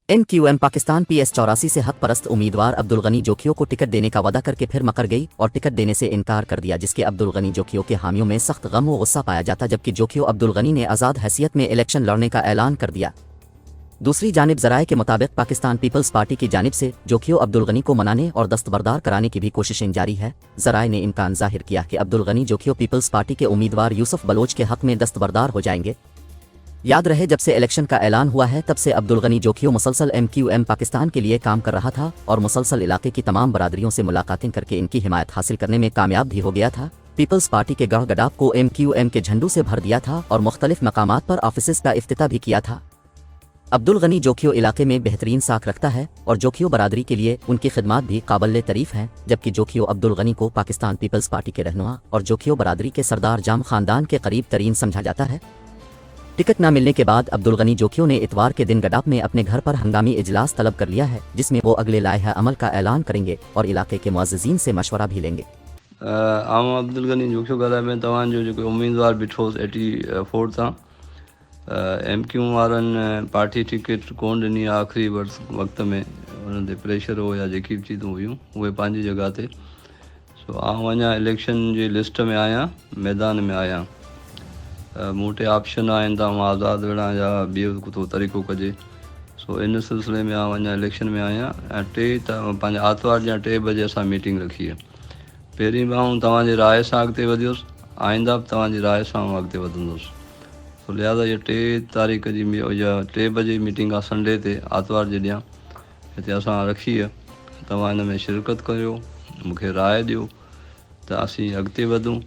MQM Pakistan PS84 से हक परस्त उम्मीदवार अब्दुल गनी जोखियों को टिकट देने का वादा करके फिर मकर गई और टिकट देने से इनकार कर दिया, जिसके अब्दुल गनी जोखियों के हामियों में सख्त गम व गुस्सा पाया जाता, जबकि जोखियों अब्दुल गनी ने आज़ाद हैसियत में इलेक्शन लड़ने का ऐलान कर दिया। दूसरी जानिब ज़राए के मुताबिक पाकिस्तान पीपल्स पार्टी की जानिब से जोखियों अब्दुल गनी को मनाने और दस्तबरदार कराने की भी कोशिशें जारी है। ज़राए ने इम्कान जाहिर किया कि अब्दुल गनी जोखियों पीपल्स पार्टी के उम्मीदवार यूसुफ बलोच के हक में दस्तबरदार हो जाएंगे। याद रहे, जब से इलेक्शन का ऐलान हुआ है तब से अब्दुल गनी जोखियों मुसलसल MQM पाकिस्तान के लिए काम कर रहा था और मुसलसल इलाके की तमाम बरादरियों से मुलाकातें करके इनकी हिमायत हासिल करने में कामयाब भी हो गया था। पीपल्स पार्टी के गढ़ गडाब को MQM के झंडू से भर दिया था और मुख्तलिफ मकामात पर ऑफिस का इफ्तिताह भी किया था। अब्दुल गनी जोखियों इलाके में बेहतरीन साख रखता है और जोखियों बरादरी के लिए उनकी खिदमात भी काबिल तारीफ हैं, जबकि जोखियों अब्दुल गनी को पाकिस्तान पीपल्स पार्टी के रहनुमा और जोखियों बरादरी के सरदार जाम खानदान के करीब तरीन समझा जाता है। टिकट न मिलने के बाद अब्दुल गनी जोखियों ने इतवार के दिन गडाब में अपने घर पर हंगामी इजलास तलब कर लिया है, जिसमें वो अगले लाइहा अमल का ऐलान करेंगे और इलाके के मुअज़्ज़िज़ीन से मशवरा भी लेंगे। आऊं अब्दुल गनी जोखियो ॻाल्हाए में तव्हांजो जेको उम्मीदवार बीठोसि 84 तां MQ वारनि पार्टी टिकट कोन ॾिनी आख़िरी वक़्त में, उन्हनि ते प्रेशर हो या जेकी बि चीज़ूं हुयूं उहे पंहिंजी जॻह ते। सो आऊं अञा इलेक्शन जी लिस्ट में आहियां, मैदान में आहियां। मूं वटि ऑप्शन आहिनि त आज़ादु विढ़ा या ॿियो को तरीक़ो कजे। सो इन सिलसिले में आऊं अञा इलेक्शन में आहियां ऐं पंहिंजे आर्तवार जा 3 बजे असां मीटिंग रखी आहे। पहिरीं बि आऊं तव्हांजी राय सां अॻिते वधियुसि, आईंदा बि तव्हांजी राय सां अॻिते वधंदुसि। सो लिहाज़ा इहा 3 तारीख़ जी इहा 3 बजे मीटिंग आहे संडे ते, आर्तवार जे ॾींहुं हिते असां रखी आहे। तव्हां हिन में शिरकत करियो, मूंखे राय ॾियो त असीं अॻिते वधूं।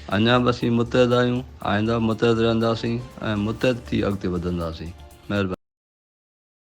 अञा बि असीं मुतहद आहियूं, आईंदा मुतहद रहंदासीं ऐं मुतहद थी अॻिते वधंदासीं। महिरबानी।